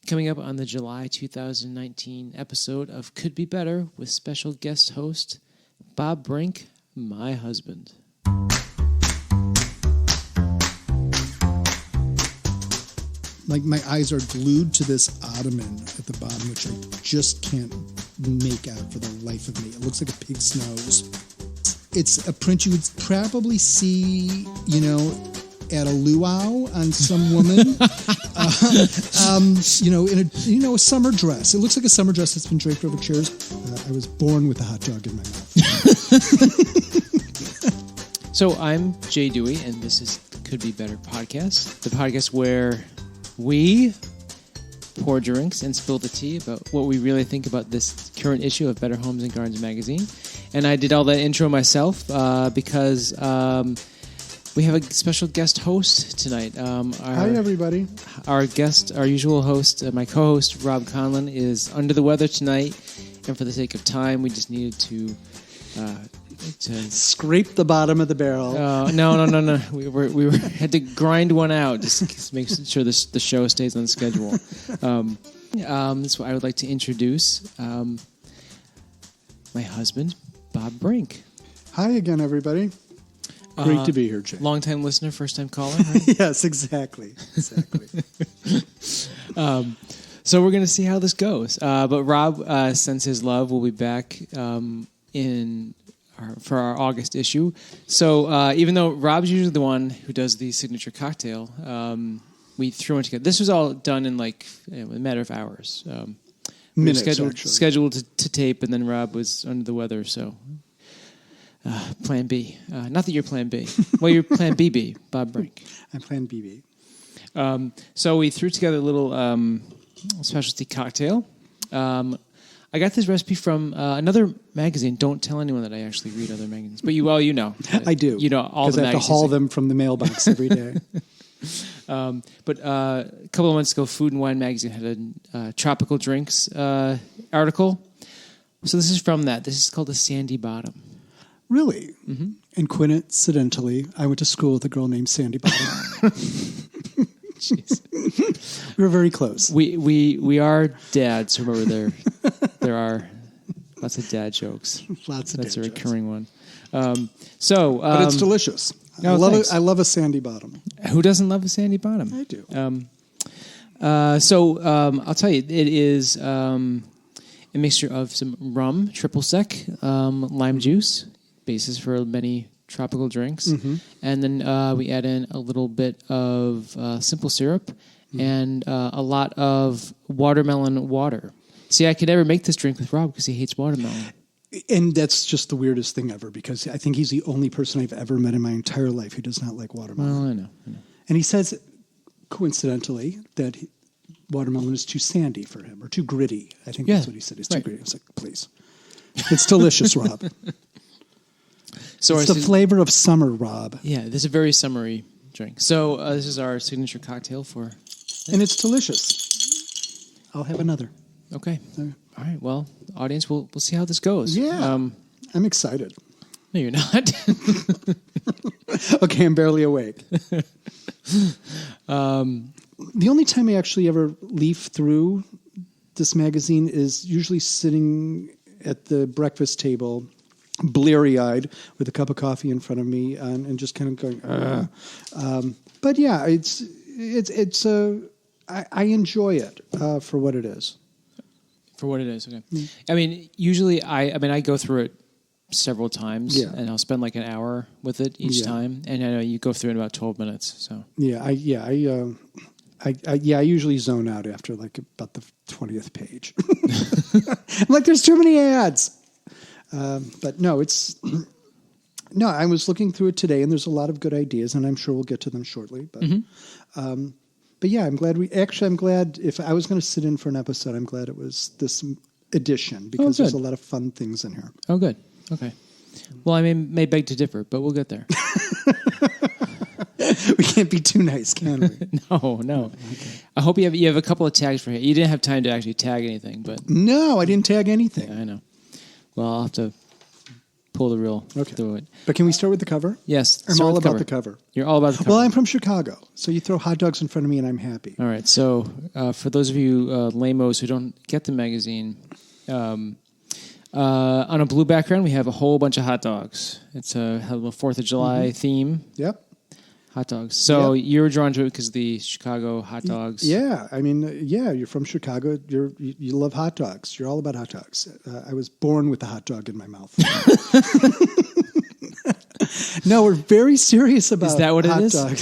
Coming up on the July 2019 episode of Could Be Better with special guest host Bob Brink, my husband. Like my eyes are glued to this ottoman at the bottom, which I just can't make out for the life of me. It looks like a pig's nose. It's a print you would probably see, at a luau on some woman, in a summer dress. It looks like a summer dress that's been draped over chairs. I was born with a hot dog in my mouth. So I'm Jay Dewey, and this is the Could Be Better podcast, the podcast where we pour drinks and spill the tea about what we really think about this current issue of Better Homes and Gardens magazine. And I did all that intro myself because we have a special guest host tonight. Hi, everybody. Our usual host, my co-host, Rob Conlon, is under the weather tonight. And for the sake of time, we just needed to scrape the bottom of the barrel. No. We had to grind one out just to make sure the show stays on schedule. That's why I would like to introduce my husband, Bob Brink. Hi again, everybody. Great to be here, Jay. Long-time listener, first-time caller, right? Yes, exactly. So we're going to see how this goes. But Rob sends his love. We'll be back for our August issue. So even though Rob's usually the one who does the signature cocktail, we threw it together. This was all done in a matter of hours. Minutes, scheduled to tape, and then Rob was under the weather, so plan B. Not that you're plan B. Well, you're plan BB, Bob Brink. I'm plan BB. So we threw together a little specialty cocktail. I got this recipe from another magazine. Don't tell anyone that I actually read other magazines. But you know. I do. You know all the magazines. Because I have to haul them from the mailbox every day. But a couple of months ago, Food and Wine magazine had a tropical drinks article. So this is from that. This is called a Sandy Bottom. Really? Mm-hmm. And coincidentally, I went to school with a girl named Sandy Bottom. Jeez. We were very close. We are dads. Remember, there are lots of dad jokes. Lots of That's dad a jokes. recurring one. But it's delicious. Oh, I love a Sandy Bottom. Who doesn't love a Sandy Bottom? I do. I'll tell you, it is a mixture of some rum, triple sec, lime juice, basis for many tropical drinks, and then we add in a little bit of simple syrup and a lot of watermelon water. See, I could never make this drink with Rob because he hates watermelon. And that's just the weirdest thing ever because I think he's the only person I've ever met in my entire life who does not like watermelon. Well, I know. And he says, coincidentally, that watermelon is too sandy for him or too gritty. I think that's what he said. It's too gritty. I was like, please. It's delicious, Rob. So it's the flavor of summer, Rob. Yeah, this is a very summery drink. So this is our signature cocktail for... And it's delicious. I'll have another. Okay. All right. Well, audience, we'll see how this goes. Yeah. I'm excited. No, you're not. Okay, I'm barely awake. The only time I actually ever leaf through this magazine is usually sitting at the breakfast table, bleary-eyed, with a cup of coffee in front of me, and just kind of going. But yeah, I enjoy it for what it is. For what it is, okay. I mean, usually I go through it several times, and I'll spend like an hour with it each time, and I know you go through it in about 12 minutes. So I usually zone out after like about the 20th page. I'm like, there's too many ads. But no, I was looking through it today, and there's a lot of good ideas, and I'm sure we'll get to them shortly. But but yeah, I'm glad if I was going to sit in for an episode, I'm glad it was this edition because there's a lot of fun things in here. Oh, good. Okay. Well, I may beg to differ, but we'll get there. We can't be too nice, can we? No. Okay. I hope you have a couple of tags for it. You didn't have time to actually tag anything, but no, I didn't tag anything. Yeah, I know. Well, I'll have to pull the reel Okay. through it. But can we start with the cover? Yes, I'm start all with about the cover. You're all about the cover. Well, I'm from Chicago, so you throw hot dogs in front of me and I'm happy. All right. So for those of you lamos who don't get the magazine, on a blue background, we have a whole bunch of hot dogs. It's a 4th of July theme. Yep. Hot dogs. So Yep. you're drawn to it because of the Chicago hot dogs. Yeah, I mean, you're from Chicago. You love hot dogs. You're all about hot dogs. I was born with a hot dog in my mouth. No, we're very serious about. Is that what it hot is? dog.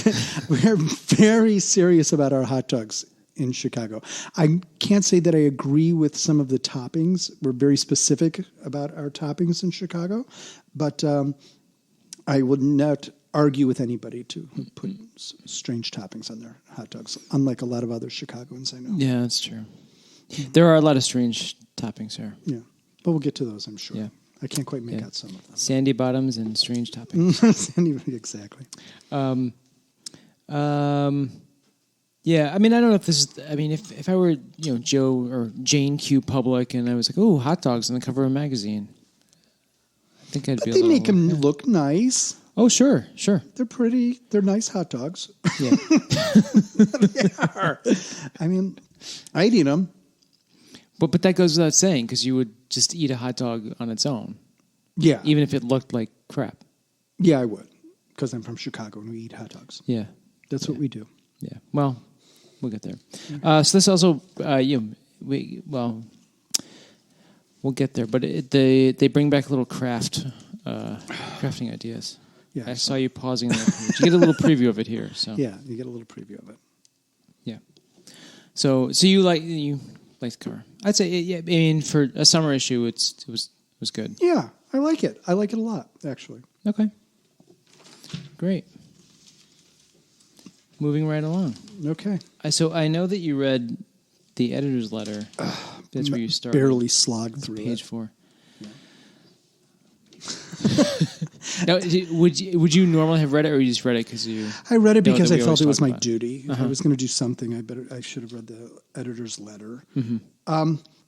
We're very serious about our hot dogs in Chicago. I can't say that I agree with some of the toppings. We're very specific about our toppings in Chicago, but I would not argue with anybody to put strange toppings on their hot dogs, unlike a lot of other Chicagoans I know. Yeah, that's true. There are a lot of strange toppings here. Yeah, but we'll get to those, I'm sure. Yeah. I can't quite make out some of them. Sandy bottoms and strange toppings. Exactly. Yeah, I mean, I don't know if this is. I mean, if I were Joe or Jane Q. Public and I was like, oh, hot dogs on the cover of a magazine, I think I'd But be. they a little, make them look nice. Oh, sure. They're pretty. They're nice hot dogs. Yeah. They are. I mean, I'd eat them. But that goes without saying because you would just eat a hot dog on its own, Yeah. even if it looked like crap. Yeah, I would. Because I'm from Chicago and we eat hot dogs. Yeah. That's what we do. Yeah. Well, we'll get there. So this also, we'll get there. But they bring back little crafting ideas. Yeah. I saw you pausing there. You get a little preview of it here. So Yeah, you get a little preview of it. yeah. So you like the cover? I'd say yeah. I mean, for a summer issue, it was good. Yeah, I like it. I like it a lot, actually. Okay. Great. Moving right along. Okay. So I know that you read the editor's letter. That's where you started. Barely slogged through Page it. 4. Now, would you normally have read it, or you just read it because you? I read it know because that I we felt always it was talk my about? duty. If I was going to do something, I should have read the editor's letter.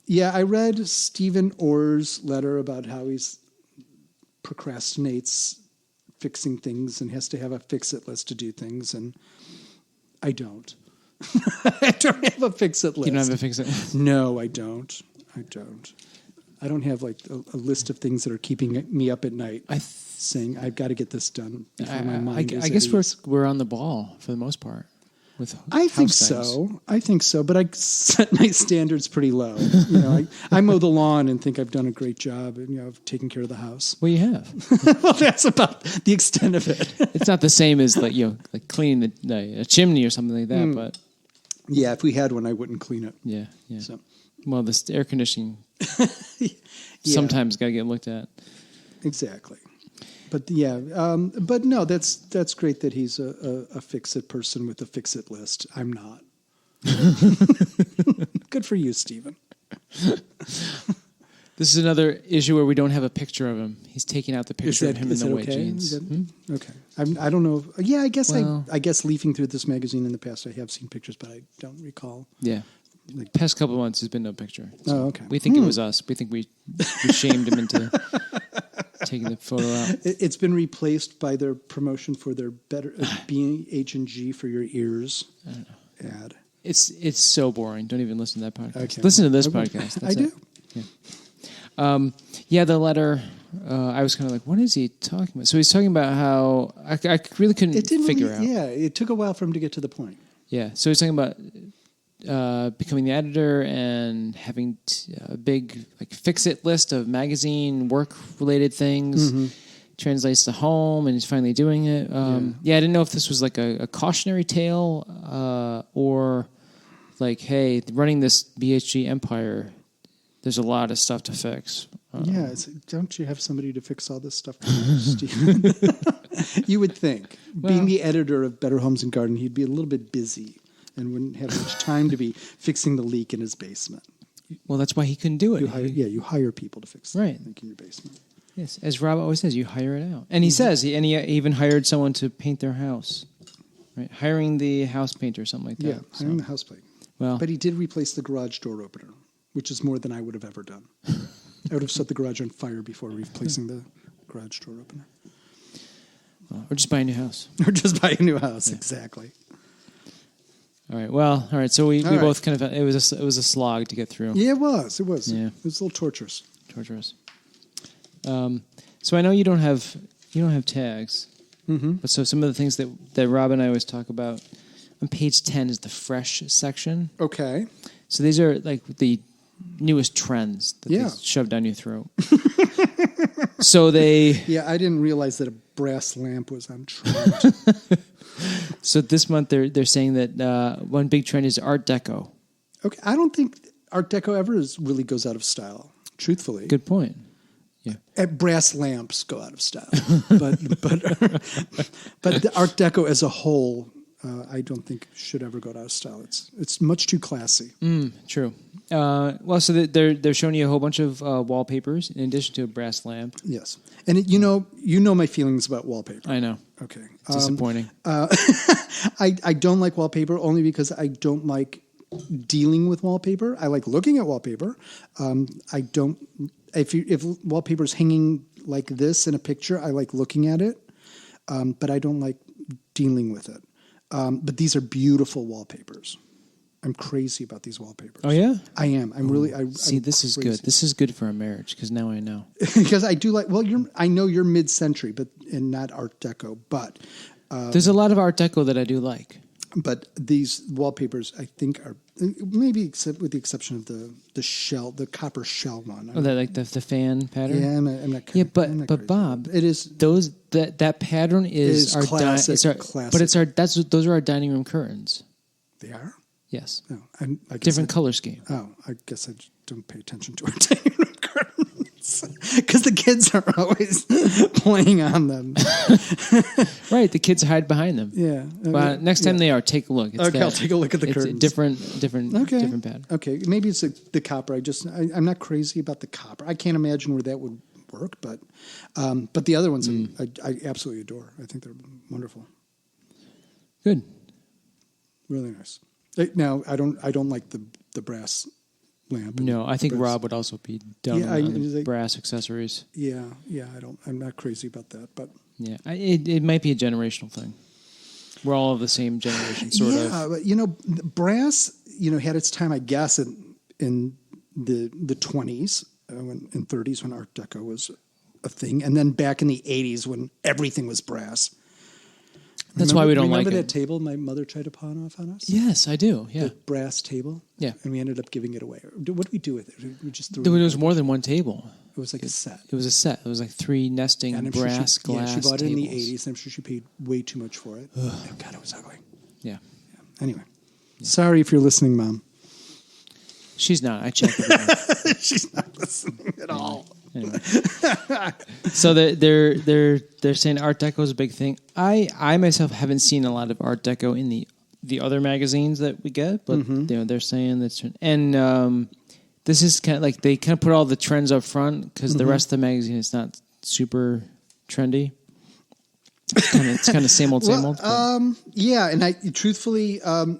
Yeah, I read Stephen Orr's letter about how he's procrastinates fixing things and has to have a fix-it list to do things, and I don't. I don't have a fix-it list. You don't have to fix it. No, I don't. I don't have like a list of things that are keeping me up at night. Saying I've got to get this done before my mind is I at guess ease. we're on the ball for the most part. With I think house things. so. But I set my standards pretty low. I mow the lawn and think I've done a great job, of taking care of the house. Well, you have. Well, that's about the extent of it. It's not the same as like cleaning a chimney or something like that. But Yeah, if we had one, I wouldn't clean it. yeah. So Well, this air conditioning yeah, sometimes got to get looked at. exactly. But but no, that's great that he's a fix-it person with a fix-it list. I'm not. Good for you, Stephen. This is another issue where we don't have a picture of him. He's taking out the picture of him in the white okay? jeans. Okay. I don't know. Yeah, I guess Well- I guess leafing through this magazine in the past, I have seen pictures, but I don't recall. Yeah. Like- Past couple of months, there's been no picture. Oh, okay. We think it was us. We think we shamed him into taking the photo out. It's been replaced by their promotion for their better B&H for your ears ad. It's so boring. Don't even listen to that podcast. Okay. Listen to this I will. podcast. I That's do. it. Yeah, the letter. I was kind of like, what is he talking about? So he's talking about how I really couldn't It didn't figure really, out. Yeah, it took a while for him to get to the point. Yeah, so he's talking about becoming the editor and having a big fix-it list of magazine work-related things. Mm-hmm. Translates to home, and he's finally doing it. Yeah, I didn't know if this was like a cautionary tale or like, hey, running this BHG empire, there's a lot of stuff to fix. Yeah, don't you have somebody to fix all this stuff for you, Stephen? You would think. Being the editor of Better Homes and Garden, he'd be a little bit busy and wouldn't have much time to be fixing the leak in his basement. Well, that's why he couldn't do it. You hire people to fix the Right. leak in your basement. Yes, as Rob always says, you hire it out. And he says, he even hired someone to paint their house. Right, hiring the house painter or something like that. Yeah, hiring the house plate. Well, But he did replace the garage door opener, which is more than I would have ever done. I would have set the garage on fire before replacing the garage door opener. Or just buy a new house. Or just buy a new house, exactly. All right. Well, all right. So we All right. both kind of, it was a slog to get through. Yeah, it was. It was. Yeah. It was a little torturous. Torturous. So I know you don't have tags. Mm-hmm. But so some of the things that Rob and I always talk about on page 10 is the fresh section. Okay. So these are like the newest trends that Yeah. they shove down your throat. So they Yeah, I didn't realize that a brass lamp was on trend. so this month they're saying that one big trend is Art Deco. Okay, I don't think Art Deco ever really goes out of style. Truthfully, Good point. Yeah. Brass lamps go out of style, but the Art Deco as a whole, I don't think should ever go out of style. It's much too classy. True. Well, so they're showing you a whole bunch of wallpapers in addition to a brass lamp. Yes, and you know my feelings about wallpaper. I know. Okay, It's disappointing. I don't like wallpaper only because I don't like dealing with wallpaper. I like looking at wallpaper. I don't. If wallpaper's hanging like this in a picture, I like looking at it, but I don't like dealing with it. But these are beautiful wallpapers. I'm crazy about these wallpapers. Oh yeah. I am. I'm really. See, I'm this is crazy. good. This is good for a marriage because now I know. Because I do like. Well, I know you're mid-century, and not Art Deco, but There's a lot of Art Deco that I do like. But these wallpapers, I think, are maybe with the exception of the shell, the copper shell one. Oh, that like the fan pattern. Yeah, I'm not. Yeah, I'm not but crazy. Bob, it is. that pattern is our classic, classic. but those are our dining room curtains. They are. Yes, No, I guess different color scheme. I guess I don't pay attention to our dining room curtains because the kids are always playing on them. Right, the kids hide behind them. Yeah. Well, next time they are, take a look. It's Okay, I'll take a look at the it's curtains. A different Okay. pattern. Okay, maybe it's the copper. I'm not crazy about the copper. I can't imagine where that would work, but the other ones I absolutely adore. I think they're wonderful. Good. Really nice. Now I don't like the brass lamp. No, I think brass. Rob would also be down Yeah, on the brass accessories. Yeah. I'm not crazy about that, but Yeah, it might be a generational thing. We're all of the same generation, sort of. Yeah, but brass, had its time, I guess, in the 20s and 30s when Art Deco was a thing, and then back in the 80s when everything was brass. That's why we don't like Remember it. that table my mother tried to pawn off on us? Yes, I do. Yeah, The brass table? Yeah. And we ended up giving it away. What did we do with it? We just threw there it was away. more than one table. It was like a set. It was a set. It was like 3 nesting And I'm sure brass glass she bought it in the tables. 80s, and I'm sure she paid way too much for it. Oh, God, it was ugly. Yeah, Anyway. Sorry if you're listening, Mom. she's not. I checked it. She's not listening at all. Anyway. So they're saying Art Deco is a big thing. I myself haven't seen a lot of Art Deco in the other magazines that we get, but they're saying that's and this is kind of like they kind of put all the trends up front because the rest of the magazine is not super trendy. It's kind of same old, same old. Yeah, and truthfully, We're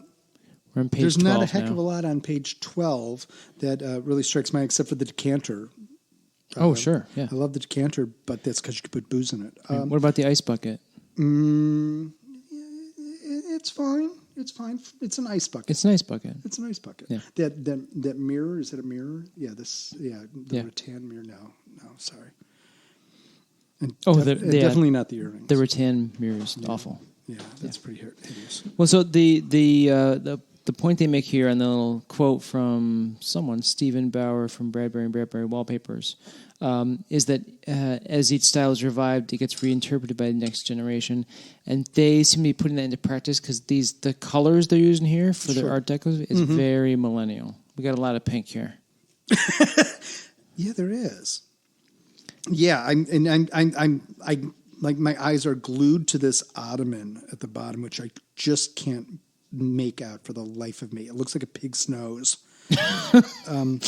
on page there's 12 not a heck now. of a lot on page 12 that really strikes me, except for the decanter. Oh, sure, yeah. I love the decanter, but that's because you could put booze in it. What about the ice bucket? It's fine. It's fine. It's an ice bucket. It's an ice bucket. It's an ice bucket. Yeah. That mirror, is it a mirror? Yeah, the Yeah. rattan mirror. No, sorry. And yeah. definitely not the earrings. The rattan mirror is awful. Yeah, that's pretty hideous. Well, so the point they make here, and the little quote from someone, Stephen Bauer from Bradbury and Bradbury Wallpapers, is that as each style is revived, it gets reinterpreted by the next generation, and they seem to be putting that into practice because the colors they're using here for their Art Deco is very millennial. We got a lot of pink here. Yeah, there is. Yeah, I'm like my eyes are glued to this ottoman at the bottom, which I just can't make out for the life of me. It looks like a pig's nose, and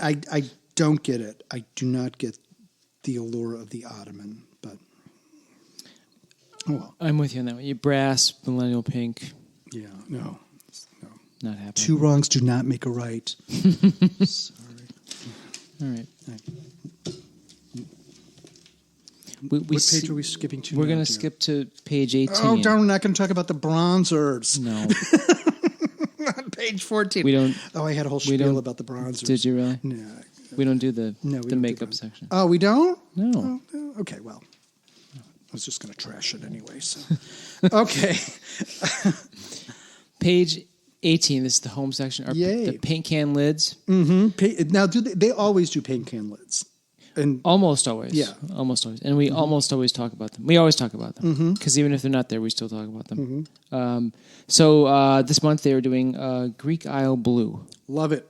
I don't get it. I do not get the allure of the ottoman, but oh well. I'm with you on that one. You brass, millennial pink, Yeah, no. not happening. Two wrongs do not make a right. Sorry. All right. What page are we skipping to? We're going now, to dear? skip to page 18. Oh, darn! We're not going to talk about the bronzers. No, On page 14. we don't. Oh, I had a whole We spiel don't- about the bronzers. Did you really? No. We don't do the No, we the don't do makeup bronzer. section. Oh, we don't? No. Oh, okay, well. I was just going to trash it anyway, so. Okay. Page 18. This is the home section. Our, Yay. The paint can lids. Now, do they always do paint can lids? And Almost always. Yeah. Almost always. And we almost always talk about them. We always talk about them. Because even if they're not there, we still talk about them. So this month they were doing Greek Isle Blue. love it.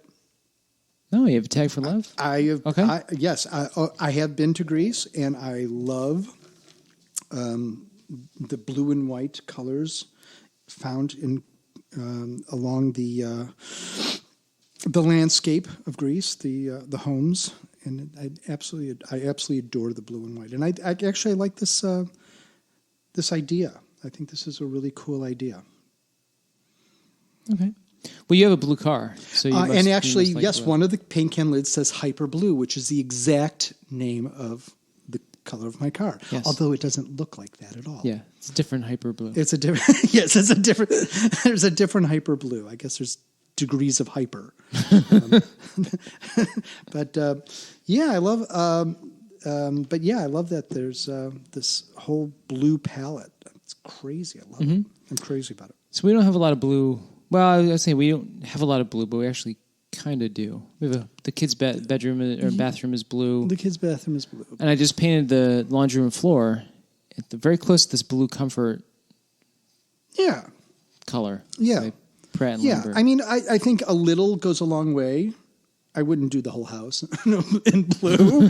No, you have a tag for love? I have, Okay. yes, I have been to Greece, and I love the blue and white colors found in along the landscape of Greece, the homes, and I absolutely adore the blue and white. And I actually like this this idea. I think this is a really cool idea. Okay. Well, you have a blue car. So you must, And you actually, must like yes, blue. one of the paint can lids says Hyper Blue, which is the exact name of the color of my car. Yes. Although it doesn't look like that at all. Yeah, it's a different hyper blue. It's a different. Yes, it's a different. There's a different Hyper Blue. I guess there's degrees of hyper. But yeah, I love. But yeah, I love that there's this whole blue palette. It's crazy. I love it. I'm crazy about it. So we don't have a lot of blue. Well, I was say we don't have a lot of blue, but we actually kind of do. We have the kids' bedroom or bathroom is blue, The kids' bathroom is blue. and I just painted the laundry room floor at the very close to this blue comfort Yeah. color. Yeah. By Pratt and Yeah, Lambert. I mean, I think a little goes a long way. I wouldn't do the whole house in blue,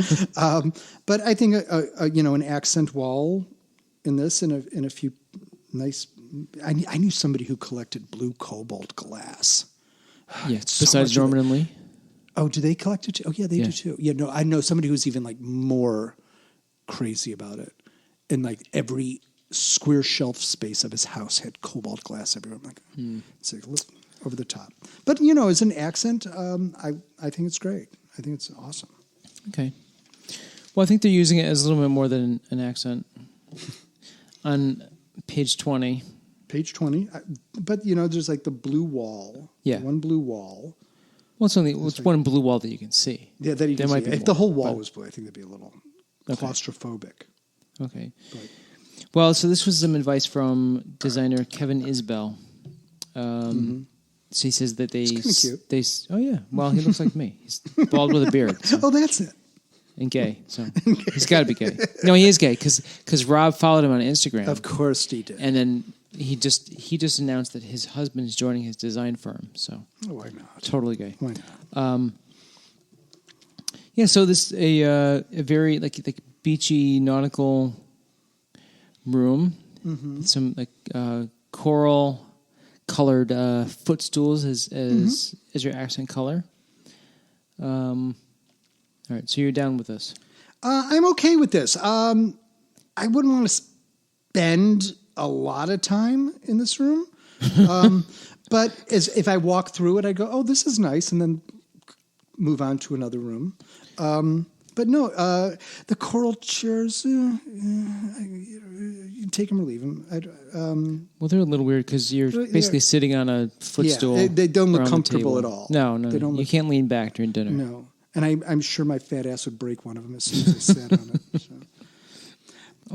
but I think an accent wall in this in a few nice. I knew somebody who collected blue cobalt glass. yeah. so Besides much of Norman and Lee. Oh, do they collect it too? Oh, yeah, they Yeah. do too. Yeah, no, I know somebody who's even like more crazy about it, and like every square shelf space of his house had cobalt glass everywhere. I'm like, it's like over the top. But as an accent, I think it's great. I think it's awesome. Okay. Well, I think they're using it as a little bit more than an accent. On page 20. Page 20, but there's like the blue wall. Yeah. One blue wall. Well, it's one blue wall that you can see. Yeah, that you There can might see. be If the more, whole wall but- was blue, I think that'd be a little Okay. claustrophobic. Okay. But Well, so this was some advice from designer Kevin Isbell. So he says that they kinda cute. Oh yeah, well he looks like me. He's bald with a beard so- oh, that's it. and gay, so he's got to be gay. No, he is gay because Rob followed him on Instagram, Of course he did. and then he just announced that his husband is joining his design firm. So Oh, why not? totally gay. Why not? Yeah, so this a very like beachy nautical room, some like coral colored footstools as your accent color. All right, so you're down with this. I'm okay with this. I wouldn't want to spend a lot of time in this room. But if I walk through it, I go, oh, this is nice, and then move on to another room. But no, the coral chairs, you take them or leave them. Well, they're a little weird because you're basically sitting on a footstool. they don't look or on the comfortable table. at all. No, They don't you look- can't lean back during dinner. No. And I'm sure my fat ass would break one of them as soon as I sat on it. So.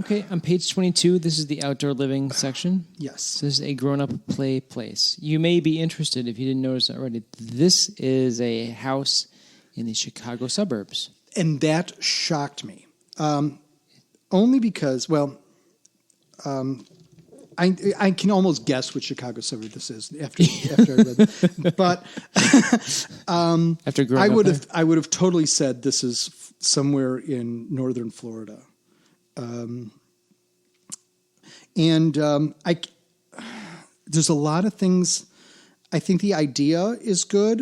Okay, on page 22, this is the outdoor living section. Yes. So this is a grown-up play place. You may be interested, if you didn't notice already, this is a house in the Chicago suburbs. And that shocked me. Only because, I can almost guess which Chicago suburb this is after I read it. But After growing up I would have totally said this is somewhere in northern Florida. There's a lot of things. I think the idea is good.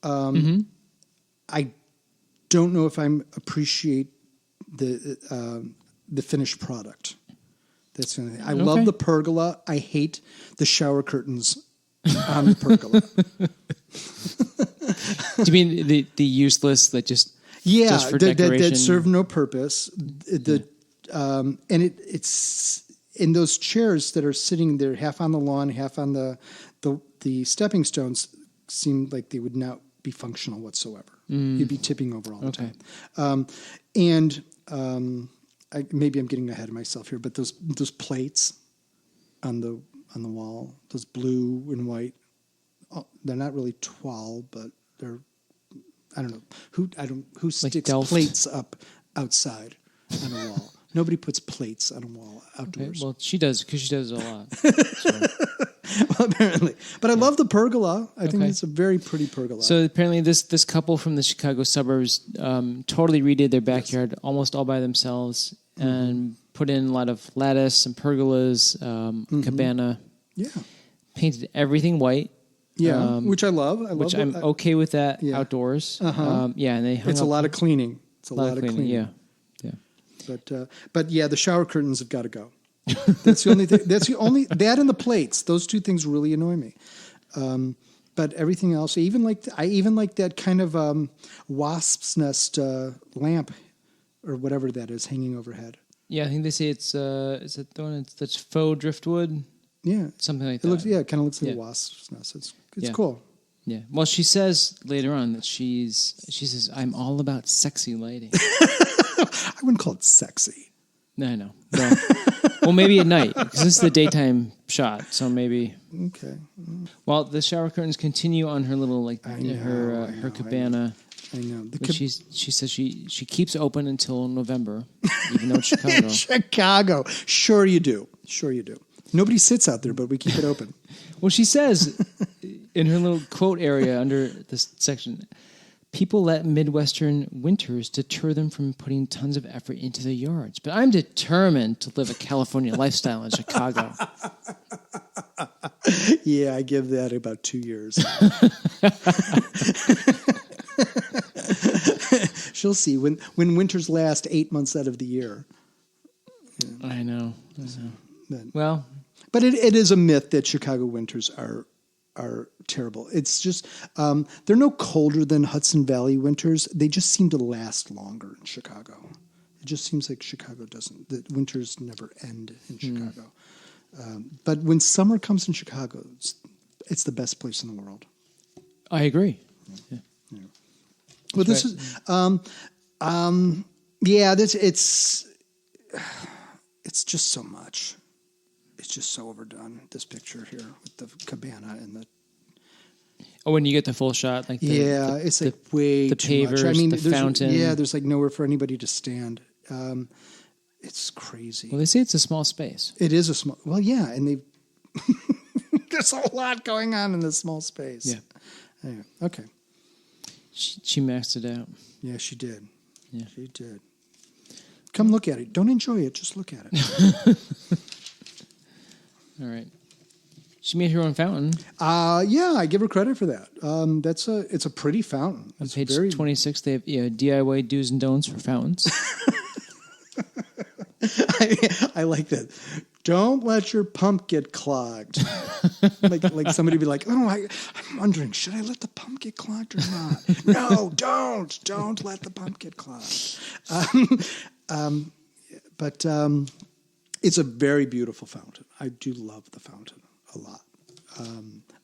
I don't know if I appreciate the finished product. That's the only thing. I love the pergola. I hate the shower curtains on the pergola. Do you mean the useless that just Yeah, just for that decoration? serve no purpose. The and it's in those chairs that are sitting there, half on the lawn, half on the stepping stones, seem like they would not be functional whatsoever. You'd be tipping over all the time. Maybe I'm getting ahead of myself here, but those plates on the wall, those blue and white, they're not really toile, but they're, I don't know who sticks Delft. plates up outside on a wall. Nobody puts plates on a wall outdoors. Okay, well, she does because she does it a lot. So. Well, apparently, but I love the pergola. I think it's a very pretty pergola. So apparently, this couple from the Chicago suburbs totally redid their backyard almost all by themselves and put in a lot of lattice and pergolas, cabana. Yeah, Painted everything white. Yeah, which I love. Which I'm okay with that outdoors. And they hung it's up a lot of cleaning. It's a lot of cleaning. Yeah. But yeah, the shower curtains have got to go. That's the only thing. That and the plates. Those two things really annoy me. But everything else, I even like that kind of wasp's nest lamp or whatever that is hanging overhead. Yeah, I think they say it's is it the one that's faux driftwood? Yeah, something like that. It kind of looks like a wasp's nest. It's cool. Yeah. Well, she says later on that she says I'm all about sexy lighting. I wouldn't call it sexy. No, I know. Well, maybe at night because this is the daytime shot. So maybe. Okay. Well, the shower curtains continue on her little her cabana. I know. Which she says she keeps open until November, even though it's Chicago. Chicago. Sure you do. Nobody sits out there, but we keep it open. Well, she says in her little quote area under this section, people let Midwestern winters deter them from putting tons of effort into their yards. But I'm determined to live a California lifestyle in Chicago. Yeah, I give that about 2 years. She'll see when winters last 8 months out of the year. Yeah. I know. But it is a myth that Chicago winters are terrible. It's just they're no colder than Hudson Valley winters. They just seem to last longer in Chicago. It just seems like the winters never end in Chicago. But when summer comes in Chicago, it's the best place in the world. I agree. Yeah. Well, this is it's just so much. It's just so overdone. This picture here with the cabana and the. Oh, when you get the full shot, like it's like way the too pavers, much. I mean, the fountain. Yeah, there's like nowhere for anybody to stand. It's crazy. Well, they say it's a small space. It is a small. Well, yeah, and they. There's a lot going on in this small space. Yeah. Anyway, okay. She maxed it out. Yeah, she did. Yeah, she did. Come look at it. Don't enjoy it. Just look at it. All right. She made her own fountain. Yeah, I give her credit for that. It's a pretty fountain. On page 26, they have DIY do's and don'ts for fountains. I like that. Don't let your pump get clogged. like somebody be like, oh, I'm wondering, should I let the pump get clogged or not? No, don't let the pump get clogged. But it's a very beautiful fountain. I do love the fountain a lot.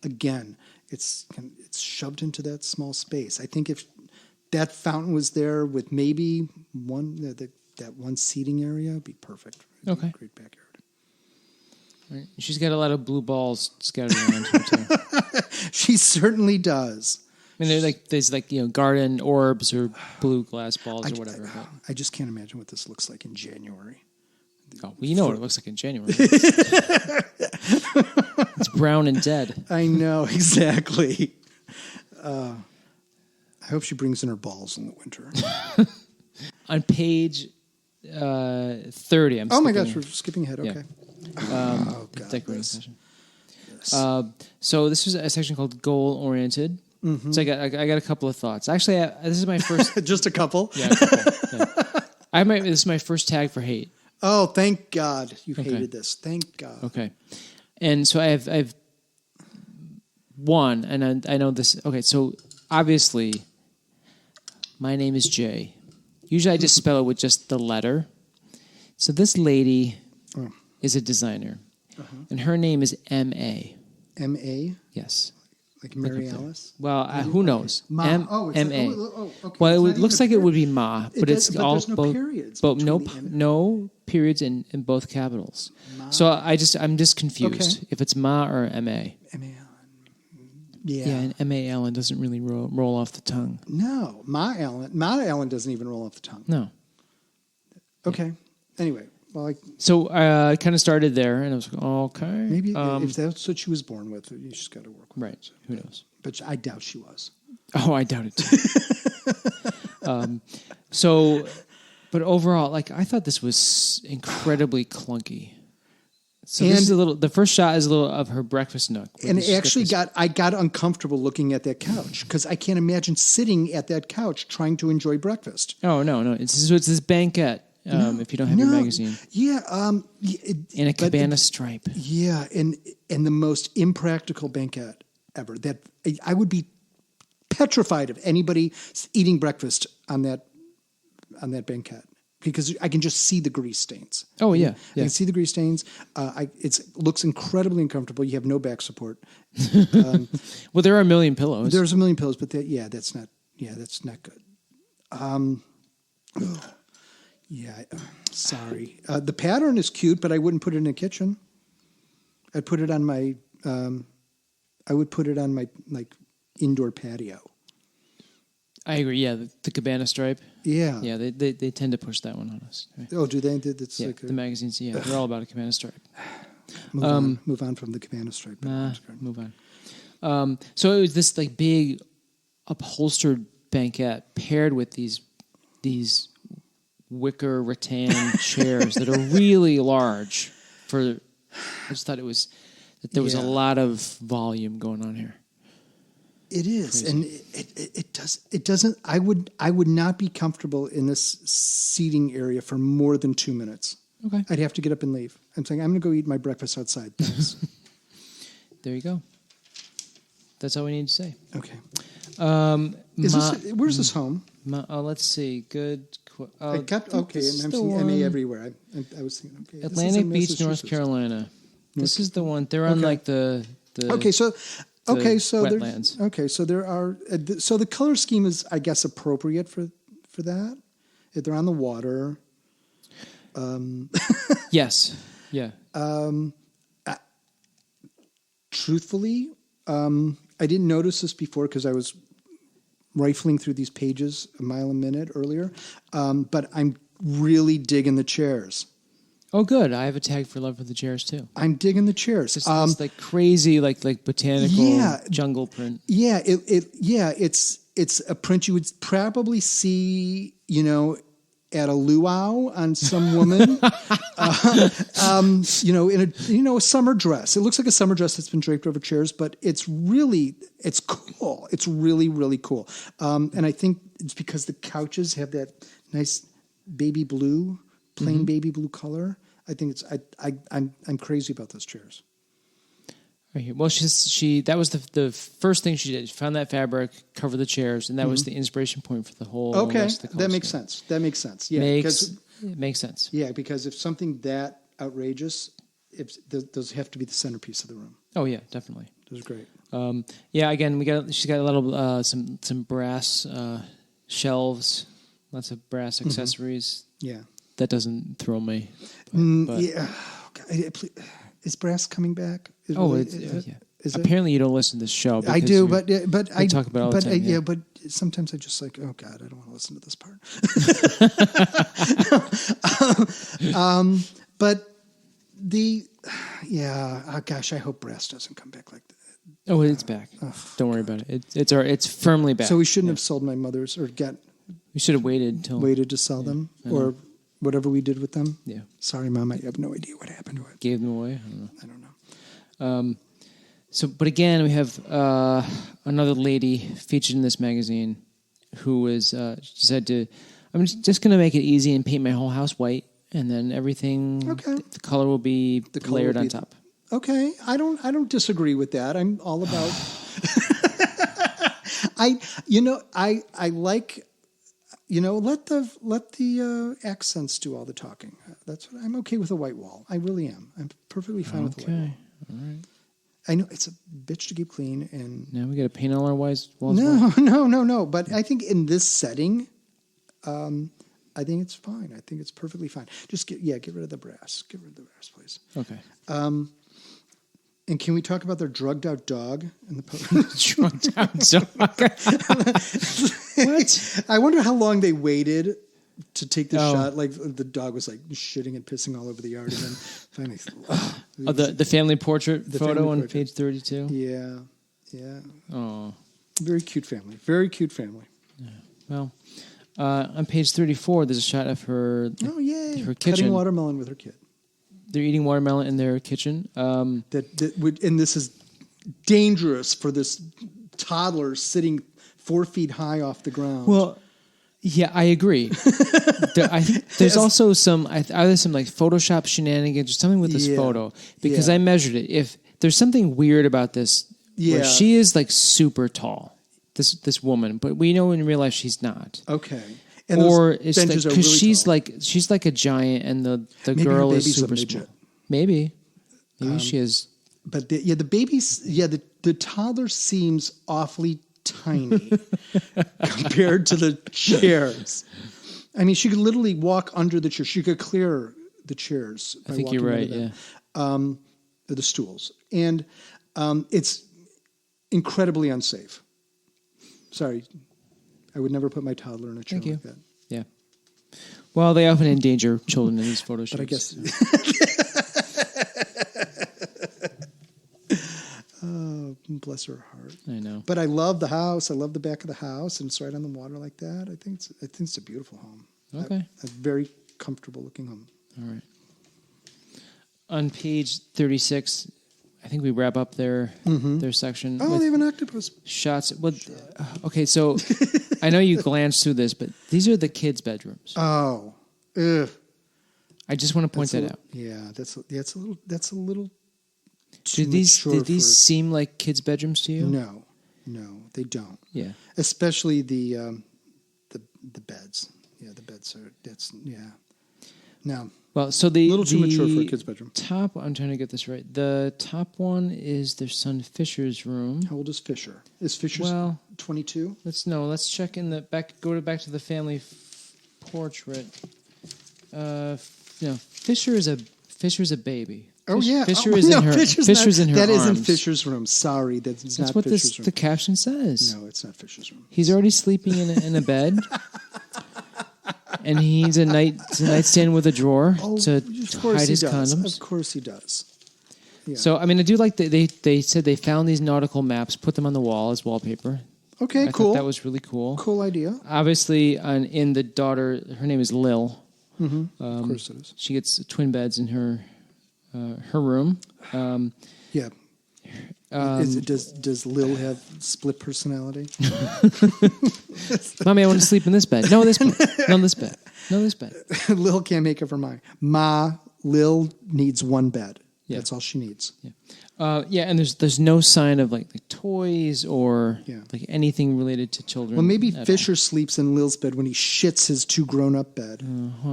Again, it's shoved into that small space. I think if that fountain was there with maybe that one seating area, it'd be perfect. It'd be a great backyard. Right. She's got a lot of blue balls scattered around her too. She certainly does. I mean, there's garden orbs or blue glass balls or whatever. I just can't imagine what this looks like in January. Oh, well, you know what it looks like in January. It's brown and dead. I know, exactly. I hope she brings in her balls in the winter. On page 30, oh my gosh, we're skipping ahead. Okay. God, decorating section. Yes. So this was a section called goal-oriented. Mm-hmm. So I got a couple of thoughts. Actually, this is my first. Just a couple? Yeah, a couple. Yeah. This is my first tag for hate. Oh, thank God you hated this. Thank God. Okay. And so I have one, and I know this. Okay, so obviously, my name is Jay. Usually I just spell it with just the letter. So this lady Oh. is a designer, and her name is M.A. M.A. Yes. Like Mary Alice. Well, who knows? Ma. It's M.A. Like, okay. Well, It's it not looks even like a it would period. be Ma, It but does- it's but all there's no both, periods but between the M- no periods in both capitals. So I'm just confused Okay. if it's Ma or M.A. M.A. Yeah. Yeah, and M.A. Allen doesn't really roll off the tongue. No, Ma Allen. Ma Allen doesn't even roll off the tongue. No. Okay. Anyway, well, So I kind of started there, and I was like, okay. maybe if that's what she was born with, you just got to work with Right. it. Who knows? But I doubt she was. Oh, I doubt it too. So, but overall, like I thought this was incredibly clunky. So this And- is a little. The first shot is a little of her breakfast nook, And it actually I got uncomfortable looking at that couch because I can't imagine sitting at that couch trying to enjoy breakfast. Oh no! It's this banquette. If you don't have your magazine, Yeah. in a cabana stripe. Yeah, and the most impractical banquette ever. That I would be petrified of anybody eating breakfast on that banquette because I can just see the grease stains. Oh yeah, I yeah. can see the grease stains. It looks incredibly uncomfortable. You have no back support. Well, there are a million pillows. There's a million pillows, but that's not good. Sorry. The pattern is cute, but I wouldn't put it in a kitchen. I'd put it on my. I would put it on my indoor patio. I agree. Yeah, the cabana stripe. Yeah. Yeah, they tend to push that one on us. Right? Oh, do they? It's Yeah, like the magazines. Yeah, they're all about a cabana stripe. move on from the cabana stripe. Move on. So it was this like big upholstered banquette paired with these wicker rattan chairs that are really large. I just thought there was a lot of volume going on here. It is, Crazy. and it doesn't. I would not be comfortable in this seating area for more than 2 minutes. Okay, I'd have to get up and leave. I'm saying I'm going to go eat my breakfast outside. Thanks. there you go. That's all we need to say. Okay. Where's this home? Let's see. Good. I got okay. this is I'm the seeing one. MA everywhere. I was thinking, okay, this is Atlantic in Beach, North Massachusetts. Carolina. This is the one. They're on Okay. like the wetlands. wetlands. So there are. So the color scheme is, I guess, appropriate for that. If they're on the water. Yes. Yeah. Truthfully, I didn't notice this before because I was rifling through these pages a mile a minute earlier. But I'm really digging the chairs. Oh, good. I have a tag for love for the chairs too. I'm digging the chairs. It's like crazy, like botanical Yeah. jungle print. Yeah, it's a print you would probably see, at a luau on some woman, in a summer dress. It looks like a summer dress that's been draped over chairs, but it's cool. It's really, really cool. And I think it's because the couches have that nice baby blue, plain baby blue color. I think I'm crazy about those chairs. Right here. Well, that was the first thing she did. She found that fabric, covered the chairs, and that was the inspiration point for the whole. Okay, rest of the color that makes scheme. sense. That makes sense. Yeah, It makes sense. Yeah, because if something that outrageous, those have to be the centerpiece of the room. Oh yeah, definitely. Those are great. Yeah, again, she's got a little some brass shelves, lots of brass accessories. Yeah. That doesn't throw me. But Yeah. Okay. Is brass coming back? Is yeah. Is it? Apparently, you don't listen to this show. I do, because but we I talk about it all the time. yeah, but sometimes I just like, oh God, I don't want to listen to this part. But gosh, I hope brass doesn't come back like that. Oh, it's back. Don't worry about it. It's firmly back. So we shouldn't have sold my mother's or We should have waited till waited to sell them or whatever we did with them. Yeah. Sorry, Mom, I have no idea what happened to it. Gave them away. I don't know. So, but again, we have another lady featured in this magazine who was said to, I'm just going to make it easy and paint my whole house white, and then everything, Okay. the color will be color layered will on be- top. Okay, I don't disagree with that. I'm all about. I like. let the accents do all the talking. That's what I'm okay with a white wall. I really am. I'm perfectly fine with a white wall. All right. I know it's a bitch to keep clean, and Now we got to paint all our walls. no. But I think in this setting, I think it's fine. I think it's perfectly fine. Just get rid of the brass. Get rid of the brass, please. Okay. And can we talk about their drugged out dog in the poster? Drugged out dog. What? I wonder how long they waited to take the shot. Like the dog was like shitting and pissing all over the yard, and then finally, The family portrait photo family on portrait. page 32. yeah. Oh, Very cute family. Very cute family. well. On page 34, there's a shot of her. Oh yay! Her Cutting kitchen. watermelon with her kid. They're eating watermelon in their kitchen. And this is dangerous for this toddler sitting 4 feet high off the ground. Well, yeah, I agree. I think there's also some either some like Photoshop shenanigans or something with this photo because I measured it. If there's something weird about this, where she is like super tall, this woman, but we know in real life she's not. Okay. And Or those it's like benches are because really she's like a giant and the Maybe her girl is baby's a super midget. small. Maybe she is. But the baby's the toddler seems awfully tiny compared to the chairs. I mean, she could literally walk under the chair. She could clear the chairs. I think you're right. Yeah. The stools, and it's incredibly unsafe. Sorry, I would never put my toddler in a chair like that. Yeah. Well, they often endanger children in these photo shoots. But I guess. Oh, bless her heart. I know. But I love the house. I love the back of the house, and it's right on the water like that. I think it's a beautiful home. Okay. A very comfortable looking home. All right. On page 36, I think we wrap up their section. Oh, with they have an octopus. shots. Well, okay, so I know you glanced through this, but these are the kids' bedrooms. Oh, ugh. I just want to point that out. Yeah, that's a little. Did these seem like kids' bedrooms to you? No, they don't. Yeah. Especially the beds. Yeah, the beds are. No. Well, so the A little too mature for a kid's bedroom. Top. I'm trying to get this right. The top one is their son Fisher's room. How old is Fisher? Is Fisher 22? Let's check in the back. Back to the family portrait. Fisher's a baby. Oh yeah, Fisher is in her. Fisher's in her That arms. isn't Fisher's room. Sorry, that's not what Fisher's room. the caption says. No, it's not Fisher's room. He's already sleeping in a bed, and he's a nightstand with a drawer to hide his condoms. Of course he does. Yeah. So I mean, I do like that they said they found these nautical maps, put them on the wall as wallpaper. Okay, I cool. thought that was really cool. Cool idea. Obviously, in the daughter, her name is Lil. Mm-hmm. Of course it is. She gets twin beds in her room. Yeah. Does Lil have split personality? Mommy, I want to sleep in this bed. No, this bed. No, this bed. No, this bed. Lil can't make up her mind. Lil needs one bed. Yeah. That's all she needs. Yeah. And there's no sign of like toys or like anything related to children. Well, maybe Fisher sleeps in Lil's bed when he shits his two grown-up bed.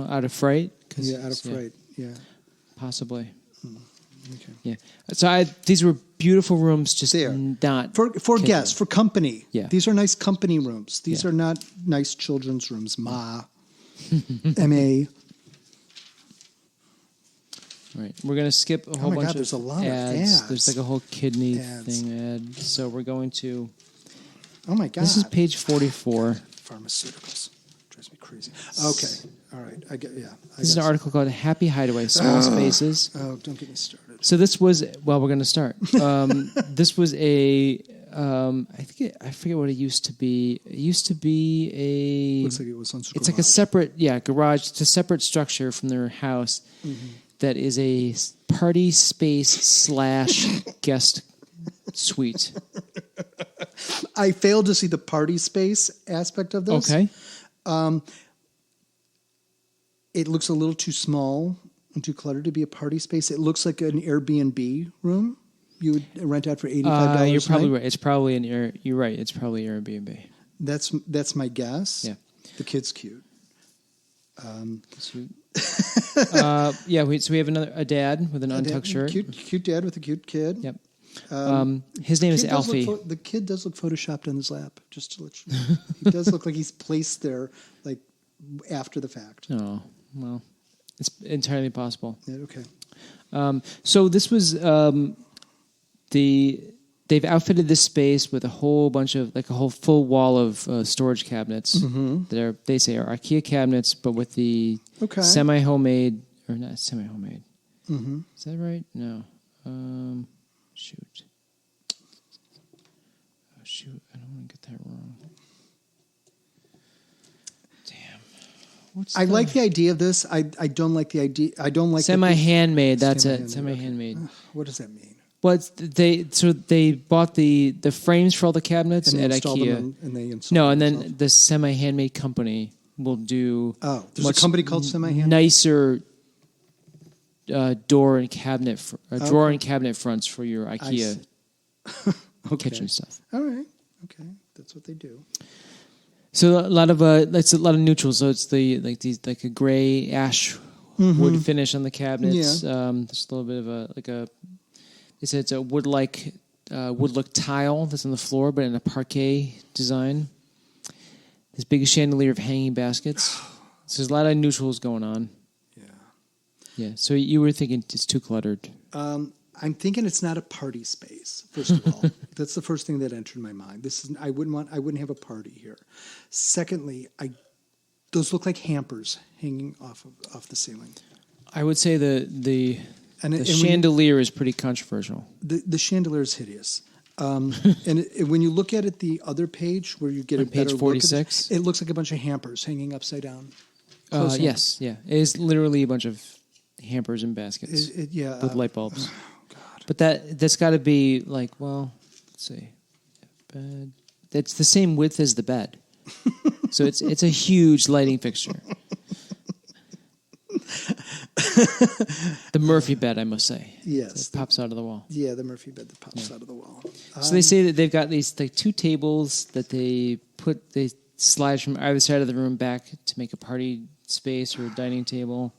Out of fright. Out of fright. Yeah. Possibly. Okay. Yeah. So these were beautiful rooms, just There. not For guests, for company. Yeah. These are nice company rooms. These are not nice children's rooms. M.A. Right. We're going to skip a whole bunch of there's a lot of ads. ads. There's like a whole kidney Ads. thing ad. So we're going to... Oh, my God. This is page 44. Pharmaceuticals. Drives me crazy. Okay. All right. This is an article called Happy Hideaway, Small Spaces. Oh, don't get me started. So this was... Well, we're going to start. This was a... I forget what it used to be. It used to be a... Looks like it was on It's like a separate... garage. It's a separate structure from their house that is a party space / guest suite. I failed to see the party space aspect of this. Okay. It looks a little too small and too cluttered to be a party space. It looks like an Airbnb room you would rent out for $85. You're probably right. It's probably you're right. It's probably Airbnb. That's my guess. Yeah. The kid's cute. So we have a dad with an untucked shirt. Cute dad with a cute kid. Yep. His name is Alfie. The kid does look photoshopped on his lap, just to let you know. He does look like he's placed there, like, after the fact. Oh, well, it's entirely possible. Yeah, okay. So this was they've outfitted this space with a whole bunch of, like, a whole full wall of storage cabinets that they say are IKEA cabinets, but with the semi-homemade, or not semi-homemade. Mm-hmm. Is that right? No. Shoot. Oh, shoot. I don't want to get that wrong. Damn. I like the idea of this. I don't like the idea. I don't like semi-handmade. That's it. Semi-handmade. Okay. What does that mean? Well, they bought the frames for all the cabinets at IKEA. And then the semi-handmade company will do. Oh, there's a company called Semi-Handmade. Nicer drawer and cabinet fronts for your IKEA kitchen stuff. All right. Okay, that's what they do. So a lot of it's a lot of neutrals. So it's like a gray ash wood finish on the cabinets. Yeah. There's a little bit of they said it's a wood look tile that's on the floor, but in a parquet design. This big chandelier of hanging baskets. So there's a lot of neutrals going on. Yeah. So you were thinking it's too cluttered. I'm thinking it's not a party space. First of all, that's the first thing that entered my mind. I wouldn't have a party here. Secondly, those look like hampers hanging off the ceiling. I would say the chandelier is pretty controversial. The chandelier is hideous. And when you look at it, the other page where you get a better page 46, it looks like a bunch of hampers hanging upside down. Yes, yeah, it is literally a bunch of hampers and baskets. With light bulbs. Oh God! But that's got to be like, well, let's see, bed. That's the same width as the bed, so it's a huge lighting fixture. The Murphy bed, I must say. Yes. It pops out of the wall. Yeah, the Murphy bed that pops out of the wall. So they say that they've got these two tables that they slide from either side of the room back to make a party space or a dining table.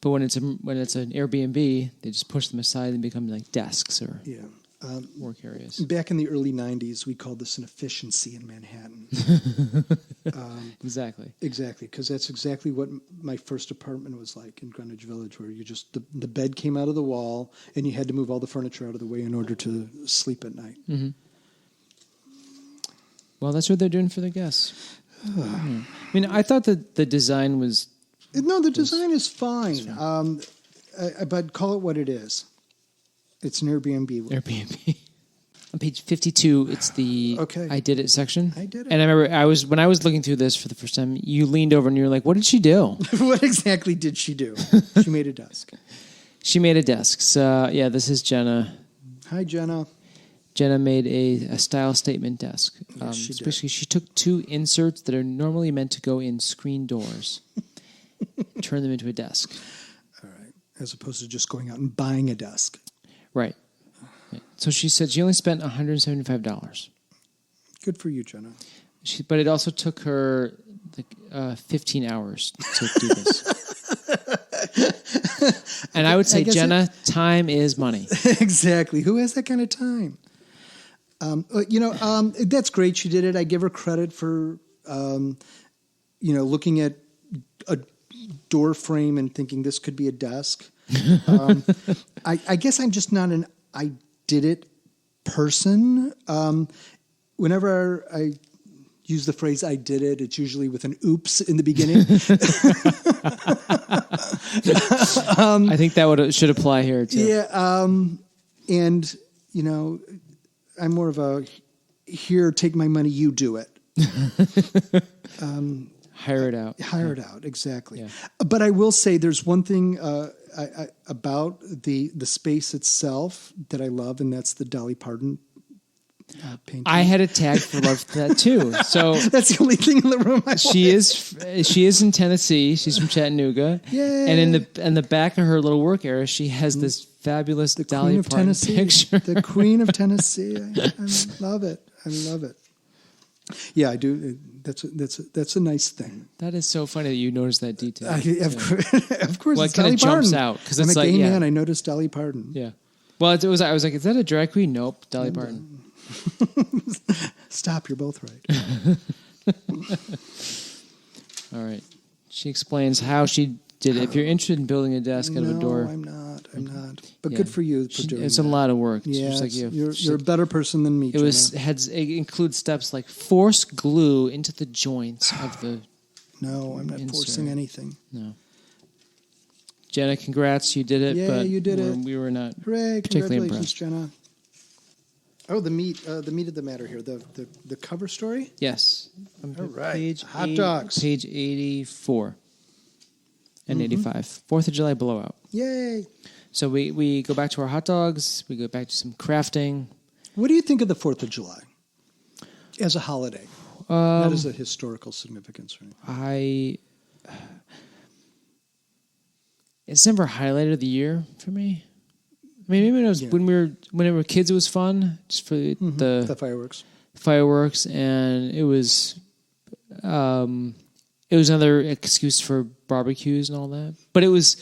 But when it's an Airbnb, they just push them aside and become like desks or work areas. Back in the early 90s, we called this an efficiency in Manhattan. Exactly, because that's exactly what my first apartment was like in Greenwich Village, where you just the bed came out of the wall and you had to move all the furniture out of the way in order to sleep at night. Mm-hmm. Well, that's what they're doing for their guests. I mean, I thought that the design was... No, the design is fine. But call it what it is. It's an Airbnb. On page 52, it's the I did it section. I did it. And I remember when I was looking through this for the first time, you leaned over and you were like, what did she do? What exactly did she do? She made a desk. She made a desk. So, this is Jenna. Hi, Jenna. Jenna made a style statement desk. Yes, basically, she took two inserts that are normally meant to go in screen doors, turned them into a desk. All right. As opposed to just going out and buying a desk. Right. Yeah. So she said she only spent $175. Good for you, Jenna. But it also took her 15 hours to do this. And I would say, Jenna, time is money. Exactly. Who has that kind of time? That's great. She did it. I give her credit for, looking at a door frame and thinking this could be a desk. I guess I'm just not an I did it person. Whenever I use the phrase I did it, it's usually with an oops in the beginning. I think that should apply here too. Yeah. And, I'm more of a here, take my money, you do it. Hire it out. Hire it out, exactly. Yeah. But I will say there's one thing about the space itself that I love, and that's the Dolly Parton painting. I had a tag for love for that too. So that's the only thing in the room. She is in Tennessee. She's from Chattanooga. Yeah. And in the back of her little work area, she has this fabulous Dolly Parton picture. The Queen of Tennessee. I love it. I love it. Yeah, I do. That's a nice thing. That is so funny that you noticed that detail. Of course, Well, it's it kind Dolly of jumps Parton. out because I'm it's a like gay man. I noticed Dolly Parton. yeah. Well, it was. I was like, is that a drag queen? Nope, Dolly Parton. Stop. You're both right. All right. She explains how she did it. If you're interested in building a desk out of a door, I'm not. But yeah. good for you for doing it's that. a lot of work. Yeah, Just like you're a better person than me. It includes steps like force glue into the joints of the. No, I'm not forcing anything. No. Jenna, congrats! You did it. Yeah, but you did it. We were not Hooray! particularly Congratulations, impressed. Jenna. Oh, the meat of the matter here. The cover story. Yes. All right. Page Hot dogs. Page 84 and 85. 4th of July blowout. Yay! So we go back to our hot dogs. We go back to some crafting. What do you think of the 4th of July as a holiday? Not as a historical significance, right? It's never highlighted of the year for me. I mean, maybe when we were kids, it was fun just for The fireworks, and it was another excuse for barbecues and all that. But it was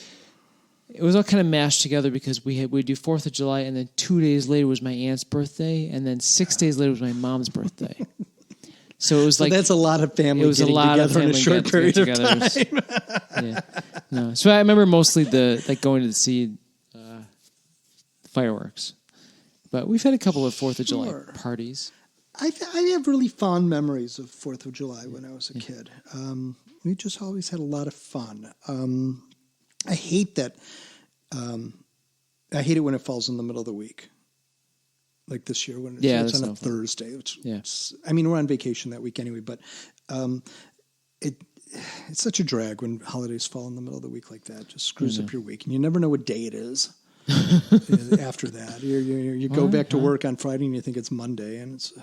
all kind of mashed together because we'd do 4th of July, and then 2 days later was my aunt's birthday, and then 6 days later was my mom's birthday. So it was like that's a lot of family. It was a lot of family in a short period of time. Yeah. No. So I remember mostly going to see fireworks, but we've had a couple of 4th of July parties. I have really fond memories of 4th of July when I was a kid. We just always had a lot of fun. I hate that. I hate it when it falls in the middle of the week. Like this year when it's on a Thursday. We're on vacation that week anyway, but it's such a drag when holidays fall in the middle of the week like that. It just screws up your week, and you never know what day it is. After that, you go back to work on Friday and you think it's Monday, and it's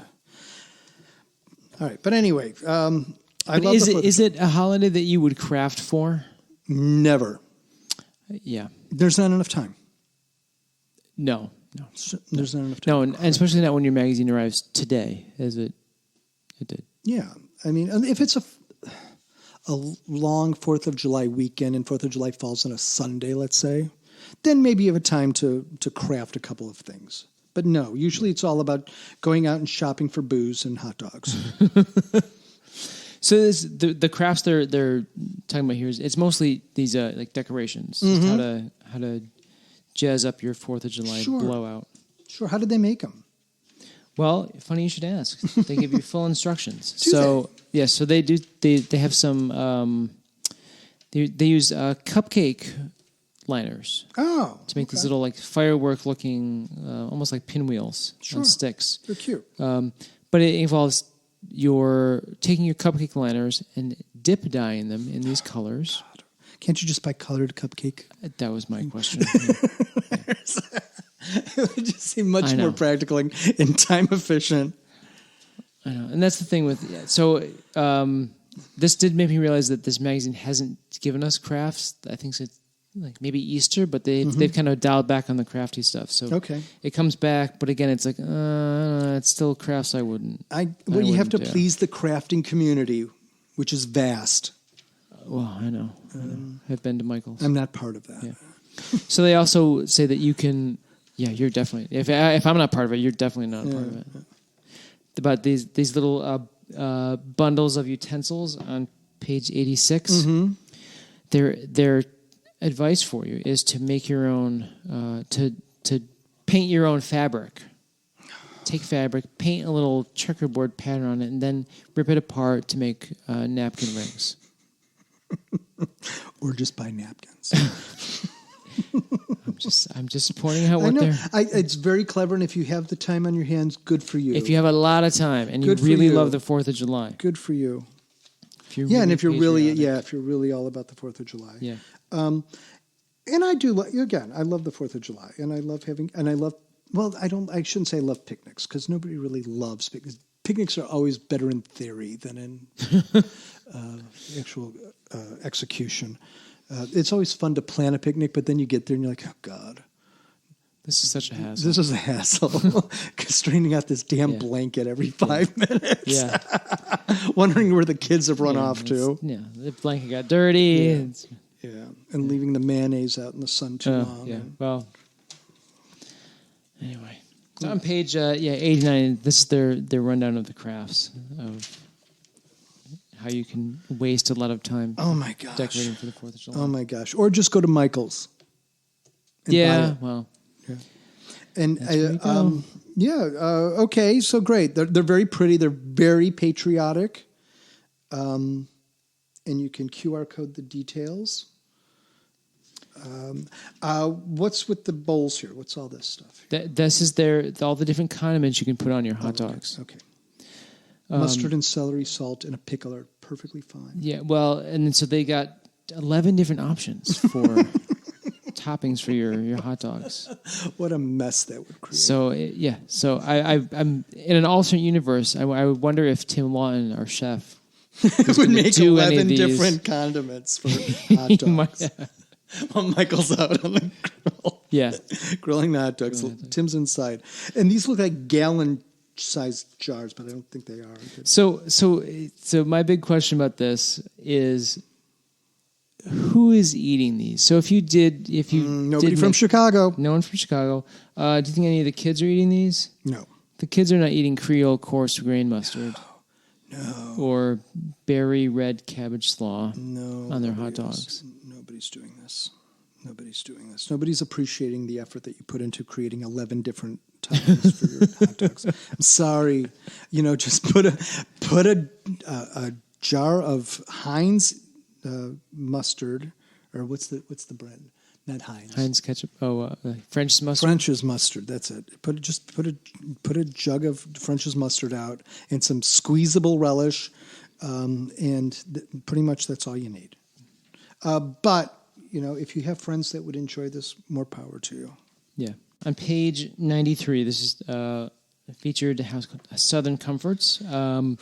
all right. But anyway, is it a holiday that you would craft for? Never. Yeah, there's not enough time. No. There's not enough time. No, and especially not when your magazine arrives today, as it did. Yeah, I mean, if it's a long 4th of July weekend and 4th of July falls on a Sunday, let's say, then maybe you have a time to craft a couple of things. But no, usually it's all about going out and shopping for booze and hot dogs. So the crafts they're talking about here it's mostly these like decorations, how to jazz up your 4th of July blowout. Sure. How did they make them? Well, funny you should ask. They give you full instructions. So they do. They have some. They use cupcake liners. Oh, to make these little like firework looking, almost like pinwheels on sticks. They're cute. But it involves taking your cupcake liners and dip dyeing them in these colors. Can't you just buy colored cupcake? That was my question. It would just seem much more practical and time efficient. I know, and that's the thing with this did make me realize that this magazine hasn't given us crafts. I think it's like maybe Easter, but they've kind of dialed back on the crafty stuff. So it comes back, but again, it's like it's still crafts. I wouldn't. You have to please the crafting community, which is vast. Well, I know. I've been to Michael's. I'm not part of that. Yeah. So they also say that you can. Yeah, you're definitely. If I'm not part of it, you're definitely not part of it. About these little bundles of utensils on page 86. Mm-hmm. Their advice for you is to make your own, to paint your own fabric. Take fabric, paint a little checkerboard pattern on it, and then rip it apart to make napkin rings. Or just buy napkins. I'm just pointing out what they're. It's very clever, and if you have the time on your hands, good for you. If you have a lot of time and you really love the 4th of July, good for you. If you're if you're really all about the 4th of July. Yeah. And I do again. I love the 4th of July, and I love Well, I shouldn't say I love picnics because nobody really loves picnics. Picnics are always better in theory than in actual execution. It's always fun to plan a picnic, but then you get there and you're like, oh, God, This is such a hassle. This is a hassle. Straightening out this damn Yeah. blanket every 5 minutes. Yeah. Wondering where the kids have run Yeah, off to. Yeah, the blanket got dirty. Yeah. It's- Yeah. And leaving the mayonnaise out in the sun too long. yeah. Well. Anyway, so on page 89. This is their rundown of the crafts of how you can waste a lot of time Oh my gosh. decorating for the 4th of July. Oh my gosh. Or just go to Michael's. and buy Yeah. it. Well. And That's where you go. okay, so great. They're very pretty. They're very patriotic. And you can QR code the details. What's with the bowls here? What's all this stuff? This is all the different condiments you can put on your hot dogs. Okay. Mustard and celery, salt, and a pickle are perfectly fine. Yeah, well, and then so they got 11 different options for toppings for your hot dogs. What a mess that would create. So so I'm in an alternate universe. I wonder if Tim Lawton, our chef, It would make do any of 11 these. different condiments for hot he dogs. might- While Michael's out on the grill. yeah, Grilling the hot dogs. Tim's inside. And these look like gallon-sized jars, but I don't think they are. So my big question about this is, who is eating these? So if you Nobody did from make- Chicago. no one from Chicago. Do you think any of the kids are eating these? No. The kids are not eating Creole coarse grain mustard. No. Or berry red cabbage slaw No. on their hot nobody dogs. is. Nobody's doing this. Nobody's doing this. Nobody's appreciating the effort that you put into creating 11 different toppings for your hot dogs. I'm sorry. Just put a jar of Heinz mustard, or what's the brand? Not Heinz. Heinz ketchup. French mustard. French's mustard. That's it. Put a jug of French's mustard out and some squeezable relish, and pretty much that's all you need. But if you have friends that would enjoy this, more power to you. Yeah. On page 93, this is featured a house called Southern Comforts. Little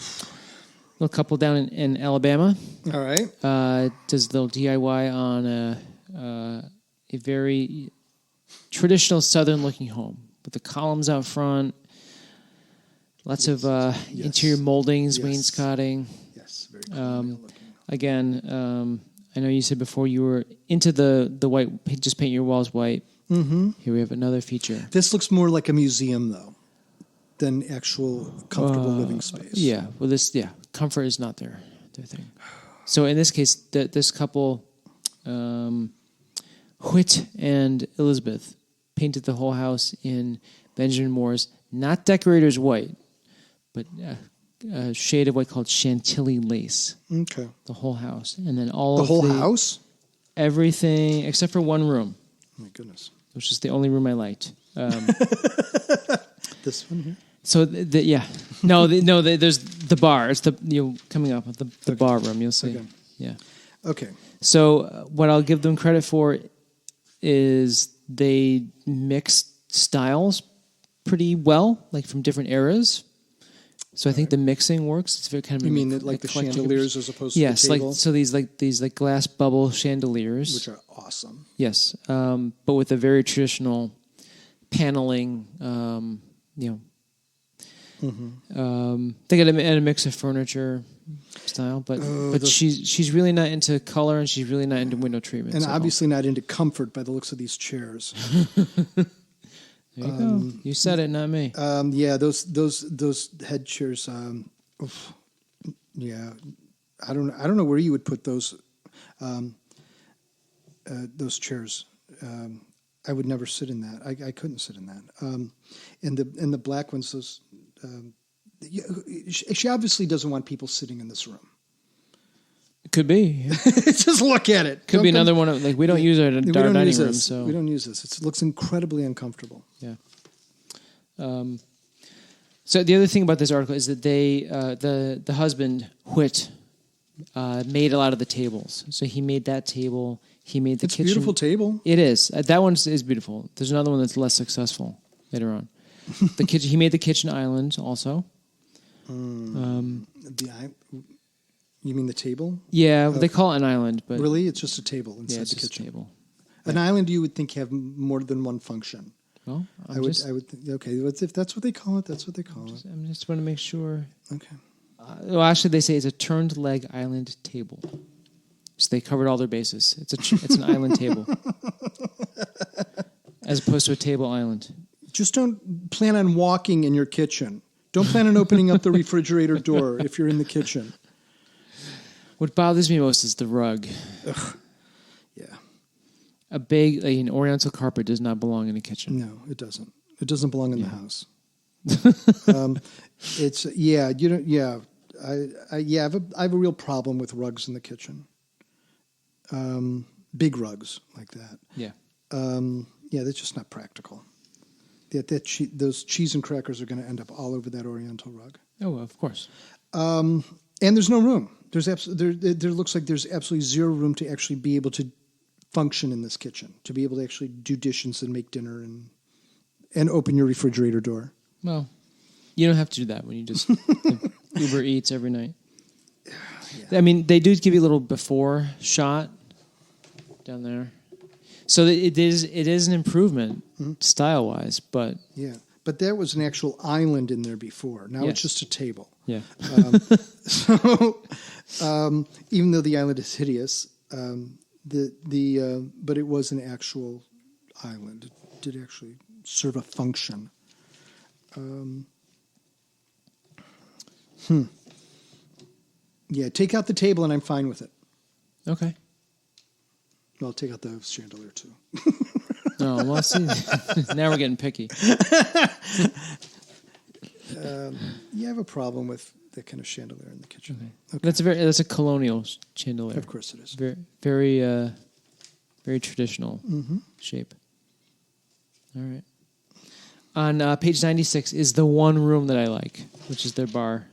couple down in Alabama All right. does a little DIY on a very traditional Southern-looking home with the columns out front, lots of Yes. interior moldings, Yes. wainscoting. Yes. Very colonial looking. Again, I know you said before you were into the white, just paint your walls white. Mm-hmm. Here we have another feature. This looks more like a museum, though, than actual comfortable living space. Yeah, well, comfort is not their thing. So in this case, this couple, Whit and Elizabeth, painted the whole house in Benjamin Moore's, not decorator's white, but a shade of white called Chantilly lace. Okay. The whole house, and then all The of whole house? everything except for one room, Oh, my goodness. which is the only room I liked. This one here? So there's the bar. It's coming up the bar room. You'll see. Okay. Yeah. Okay. So what I'll give them credit for is they mixed styles pretty well, like from different eras. So I think the mixing works. It's very kind of You mean that, like the eclectic. chandeliers as opposed to Yes, the table? these glass bubble chandeliers, Which are awesome. yes, but with a very traditional paneling. They got a mix of furniture style, but she's really not into color and she's really not into window treatments. And at all. obviously not into comfort by the looks of these chairs. There you go. You said it, not me. Yeah, those head chairs. Yeah, I don't know where you would put those chairs. I would never sit in that. I couldn't sit in that. And the black ones, those. She obviously doesn't want people sitting in this room. Could be. Yeah. Just look at it. Could be another one of we don't use it in our dining room, so we don't use this. It looks incredibly uncomfortable. yeah. So the other thing about this article is that they the husband Whit made a lot of the tables. So he made that table. He made the It's a kitchen. beautiful table. It is. That one is beautiful. There's another one that's less successful later on. The kitchen. He made the kitchen island also. You mean the table? Yeah, they call it an island, but Really, it's just a table yeah, inside it's the just a kitchen. table. An island you would think have more than one function. Well, I would. Okay, if that's what they call it, that's what they call it. I just want to make sure. Okay. Well, actually, they say it's a turned leg island table. So they covered all their bases. It's an island table, as opposed to a table island. Just don't plan on walking in your kitchen. Don't plan on opening up the refrigerator door if you're in the kitchen. What bothers me most is the rug. Ugh. Yeah. A big, an oriental carpet does not belong in a kitchen. No, it doesn't. It doesn't belong in the house. It's you know, yeah. I have a real problem with rugs in the kitchen. Big rugs like that. Yeah. That's just not practical. Those cheese and crackers are going to end up all over that oriental rug. Oh, of course. And there's no room. There looks like there's absolutely zero room to actually be able to function in this kitchen, to be able to actually do dishes and make dinner and open your refrigerator door. Well, you don't have to do that when you just Uber Eats every night. Yeah. I mean, they do give you a little before shot down there. So it is an improvement style-wise, but... Yeah, but there was an actual island in there before. Now it's just a table. Yeah. Even though the island is hideous, but it was an actual island. It did actually serve a function. Yeah, take out the table and I'm fine with it. Okay. Well, take out the chandelier too. Oh, well, see, now we're getting picky. I have a problem with that kind of chandelier in the kitchen. Okay. That's a colonial chandelier. Of course it is. Very, very, very traditional shape. All right. On page 96 is the one room that I like, which is their bar.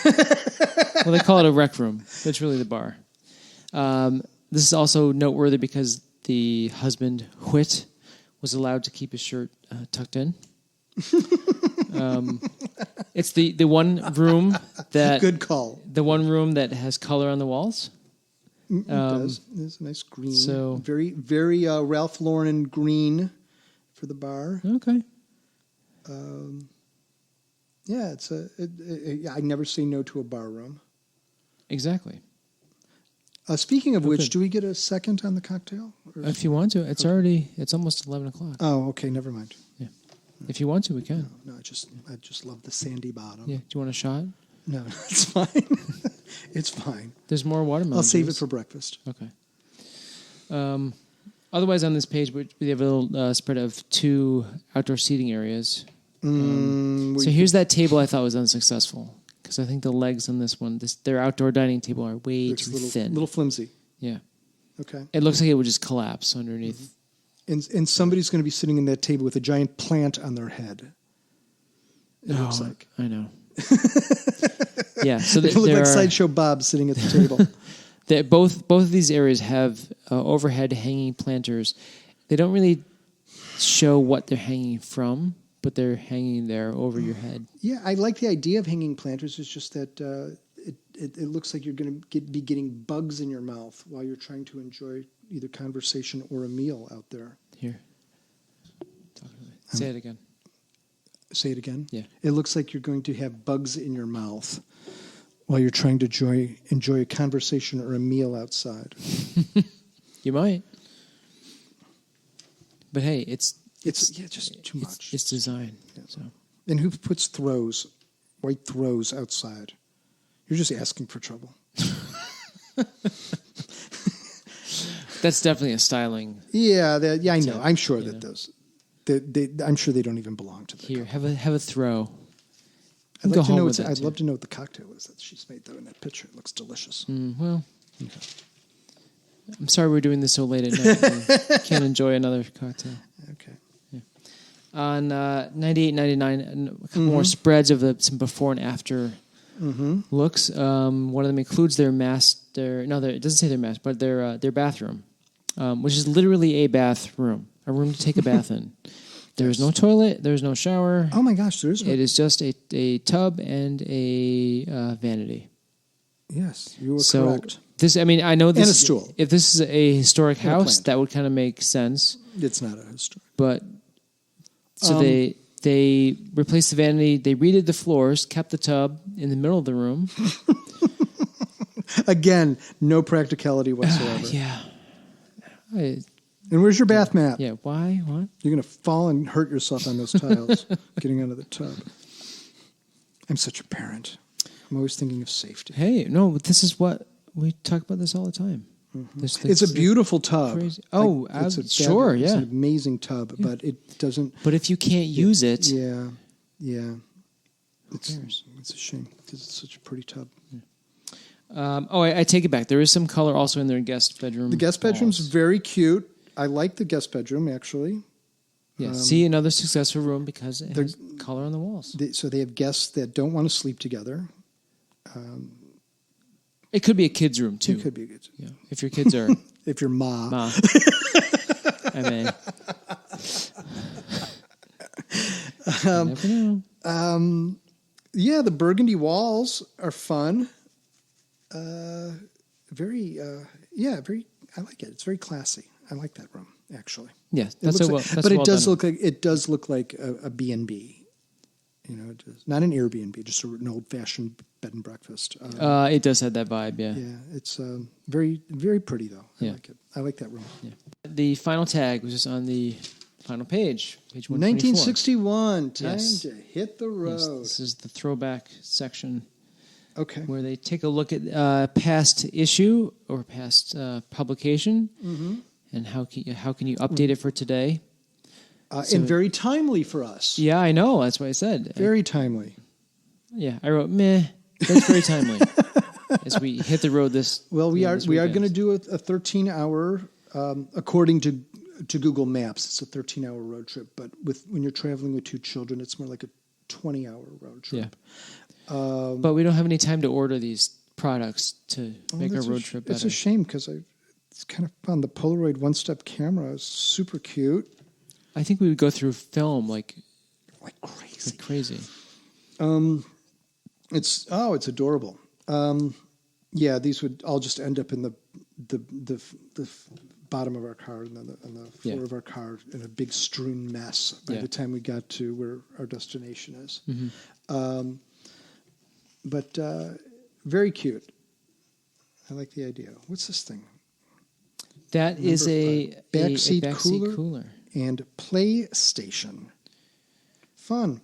Well, they call it a rec room, but it's really the bar. This is also noteworthy because the husband, Whit, was allowed to keep his shirt tucked in. It's the one room that... Good call. The one room that has color on the walls. It does. It's a nice green. So, very, very Ralph Lauren green for the bar. Okay. Yeah, I never say no to a bar room. Exactly. Speaking of which, do we get a second on the cocktail? If you want to. It's almost 11 o'clock. Oh, okay, never mind. Yeah. If you want to, we can. No, I just love the sandy bottom. Yeah. Do you want a shot? No, it's fine. It's fine. There's more watermelon. I'll save it for breakfast. Okay. Otherwise, on this page, we have a little spread of 2 outdoor seating areas. So here's that table I thought was unsuccessful because I think the legs on this one, their outdoor dining table, are way too thin. A little flimsy. Yeah. Okay. It looks like it would just collapse underneath. And somebody's going to be sitting in that table with a giant plant on their head. It looks like. I know. Yeah. So they look like Sideshow Bob sitting at the table. Both of these areas have overhead hanging planters. They don't really show what they're hanging from, but they're hanging there over your head. Yeah, I like the idea of hanging planters. It's just that it looks like you're going to be getting bugs in your mouth while you're trying to enjoy either conversation or a meal out there. Here. Say it again. Say it again? Yeah. It looks like you're going to have bugs in your mouth while you're trying to enjoy a conversation or a meal outside. You might. But hey, it's just too much. It's design. Yeah. So. And who puts white throws outside? You're just asking for trouble. That's definitely a styling. Yeah, I know. I'm sure that those. I'm sure they don't even belong to the. Here, have a throw. I'd love to know what the cocktail is that she's made though in that picture. It looks delicious. Well, okay. I'm sorry we're doing this so late at night. Can't enjoy another cocktail. Okay. Yeah. On 98.99, a couple more spreads of some before and after looks. One of them includes their master. No, it doesn't say their master, but their bathroom, which is literally a bathroom, a room to take a bath in. There's no toilet. There's no shower. Oh my gosh, there is. It is just a tub and a vanity. Yes, you were correct. I know this. And a stool. If this is a historic house, that would kind of make sense. It's not a historic. But So they replaced the vanity. They redid the floors, kept the tub in the middle of the room. Again, no practicality whatsoever. Yeah. And where's your bath mat? Yeah. Why? What? You're going to fall and hurt yourself on those tiles getting out of the tub. I'm such a parent. I'm always thinking of safety. Hey, no, but this is what we talk about this all the time. Mm-hmm. It's a beautiful tub. Crazy. Oh, sure, yeah. It's an amazing tub, but it doesn't. But if you can't use it, yeah. It's a shame because it's such a pretty tub. I take it back. There is some color also in their guest bedroom. The guest bedroom's very cute. I like the guest bedroom, actually. Yeah, see another successful room because it has color on the walls. So they have guests that don't want to sleep together. It could be a kid's room, too. It could be a kid's room. Yeah, if your kids are... if you're Ma. I mean... You never know. Yeah, the burgundy walls are fun. Very, I like it. It's very classy. I like that room, actually. Yeah, it does look like a B&B. You know, it does. Not an Airbnb, just an old-fashioned bed and breakfast. It does have that vibe, yeah. Yeah, it's very, very pretty, though. I like it. I like that room. Yeah. The final tag was just on the final page 124. 1961, time to hit the road. Yes, this is the throwback section. Okay. Where they take a look at past issue or past publication, and how can you update it for today? And very timely for us. Yeah, I know. That's what I said. Very timely. Yeah, I wrote meh. That's very timely. As we hit the road this. Well, we are going to do a 13-hour, according to Google Maps. It's a 13-hour road trip, but when you're traveling with 2 children, it's more like a 20-hour road trip. Yeah. But we don't have any time to order these products to make our road trip better. It's a shame because it's kind of fun. The Polaroid one-step camera is super cute. I think we would go through film like crazy. Like crazy. It's adorable. Yeah, these would all just end up in the bottom of our car and the floor of our car in a big strewn mess by the time we got to where our destination is. Mm-hmm. But very cute. I like the idea. What's this thing? That is a backseat cooler and PlayStation. Fun.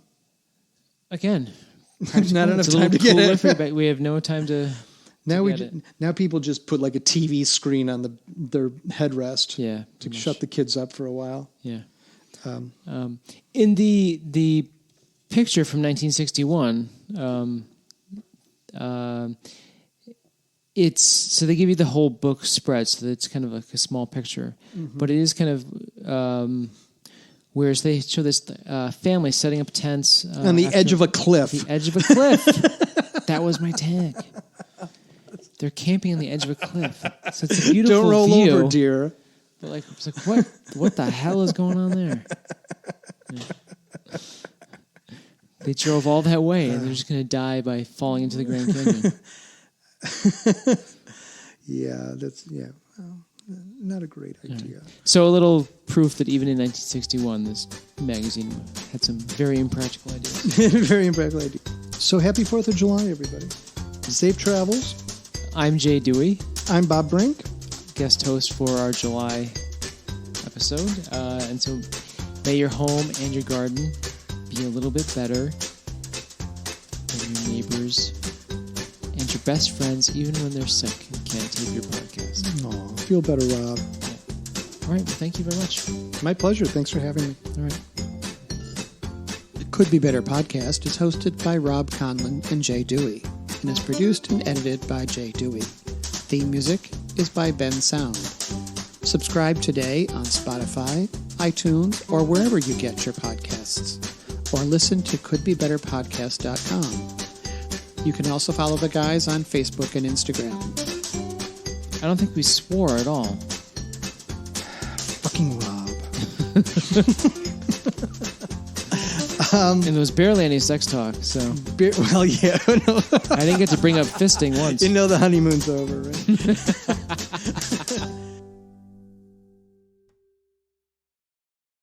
Again, not enough time to get it. We have no time to. Now people just put like a TV screen on their headrest. Yeah, to shut the kids up for a while. Yeah. In the picture from 1961. It's so they give you the whole book spread, so it's kind of like a small picture, but it is kind of whereas they show this family setting up tents on the edge of a cliff. The edge of a cliff. That was my tag. They're camping on the edge of a cliff, so it's a beautiful Don't roll view. over, dear. But it's like what the hell is going on there? Yeah. They drove all that way, and they're just going to die by falling into the Grand Canyon. Well, not a great idea. Right. So a little proof that even in 1961, this magazine had some very impractical ideas. Very impractical ideas. So happy 4th of July, everybody. Safe travels. I'm Jay Dewey. I'm Bob Brink. Guest host for our July episode. And so may your home and your garden be a little bit better than your neighbors and your best friends, even when they're sick and can't take your podcast. Aw, feel better, Rob. Yeah. All right, well, thank you very much. My pleasure. Thanks for having me. All right. The Could Be Better podcast is hosted by Rob Conlon and Jay Dewey and is produced and edited by Jay Dewey. Theme music is by Ben Sound. Subscribe today on Spotify, iTunes, or wherever you get your podcasts, or listen to couldbebetterpodcast.com. You can also follow the guys on Facebook and Instagram. I don't think we swore at all. Fucking Rob. And there was barely any sex talk, so... Well, yeah. No. I didn't get to bring up fisting once. You know the honeymoon's over, right?